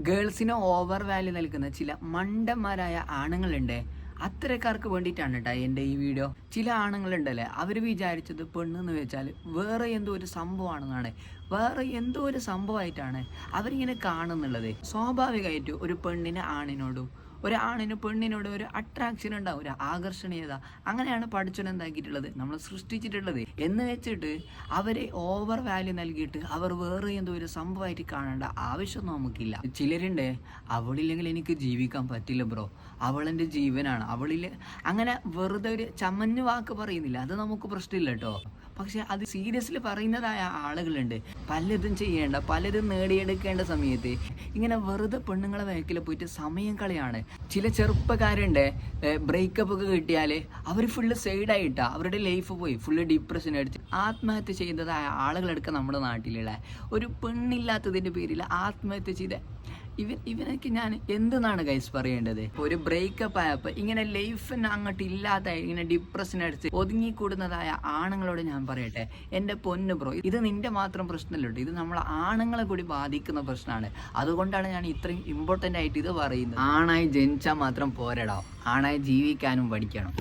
ഗേൾസിന് over value നൽകുന്ന ചില മണ്ടന്മാരായ ആണുങ്ങളുണ്ട്. അത്തരക്കാർക്ക് വേണ്ടിയിട്ടാണ് കേട്ടോ എൻ്റെ ഈ വീഡിയോ. ചില ആണുങ്ങളുണ്ടല്ലേ, അവർ വിചാരിച്ചത് പെണ്ണെന്ന് വെച്ചാൽ വേറെ എന്തോ ഒരു സംഭവമാണെന്നാണ്, വേറെ എന്തോ ഒരു സംഭവമായിട്ടാണ് അവരിങ്ങനെ കാണുന്നുള്ളത്. സ്വാഭാവികമായിട്ടും ഒരു പെണ്ണിന് ആണിനോടും ഒരാണിന് പെണ്ണിനോട് ഒരു അട്രാക്ഷൻ ഉണ്ടാവും, ഒരു ആകർഷണീയത. അങ്ങനെയാണ് പഠിച്ചവൻ എന്താക്കിയിട്ടുള്ളത്, നമ്മൾ സൃഷ്ടിച്ചിട്ടുള്ളത്. എന്ന് വെച്ചിട്ട് അവരെ ഓവർ വാല്യൂ നൽകിയിട്ട് അവർ വേറെ എന്തോ ഒരു സംഭവമായിട്ട് കാണേണ്ട ആവശ്യമൊന്നും നമുക്കില്ല. ചിലരുണ്ട്, അവളില്ലെങ്കിൽ എനിക്ക് ജീവിക്കാൻ പറ്റില്ല ബ്രോ, അവളെൻ്റെ ജീവനാണ്, അവളിൽ അങ്ങനെ വെറുതെ ഒരു ചമഞ്ഞു വാക്ക് പറയുന്നില്ല, അത് നമുക്ക് പ്രശ്നമില്ല കേട്ടോ. പക്ഷെ അത് സീരിയസ്ലി പറയുന്നതായ ആളുകളുണ്ട്. പലതും ചെയ്യേണ്ട, പലതും നേടിയെടുക്കേണ്ട സമയത്ത് ഇങ്ങനെ വെറുതെ പെണ്ണുങ്ങളെ വേക്കിൽ പോയിട്ട് സമയം കളയാണ്. ചില ചെറുപ്പക്കാരുണ്ട്, ബ്രേക്കപ്പ് ഒക്കെ കിട്ടിയാൽ അവർ ഫുള്ള് സൈഡായിട്ടാണ് അവരുടെ ലൈഫ് പോയി ഫുള്ള് ഡിപ്രഷൻ അടിച്ച് ആത്മഹത്യ ചെയ്തതായ ആളുകളെടുക്കുക നമ്മുടെ നാട്ടിലുള്ള. ഒരു പെണ്ണില്ലാത്തതിൻ്റെ പേരിൽ ആത്മഹത്യ ചെയ്ത ഇവനൊക്കെ ഞാൻ എന്തെന്നാണ് ഗൈസ് പറയേണ്ടത്? ഒരു ബ്രേക്കപ്പ് ആയപ്പോൾ ഇങ്ങനെ ലൈഫിന് അങ്ങോട്ട് ഇല്ലാത്ത ഇങ്ങനെ ഡിപ്രഷൻ അടിച്ച് ഒതുങ്ങിക്കൂടുന്നതായ ആണുങ്ങളോട് ഞാൻ പറയട്ടെ, എൻ്റെ പൊന്നു ബ്രോ, ഇത് നിന്റെ മാത്രം പ്രശ്നമല്ല കേട്ടോ, ഇത് നമ്മളെ ആണുങ്ങളെ കൂടി ബാധിക്കുന്ന പ്രശ്നമാണ്. അതുകൊണ്ടാണ് ഞാൻ ഇത്രയും ഇമ്പോർട്ടൻ്റ് ആയിട്ട് ഇത് പറയുന്നത്. ആണായി ജനിച്ചാൽ മാത്രം പോരടാ, ആണായി ജീവിക്കാനും പഠിക്കണം.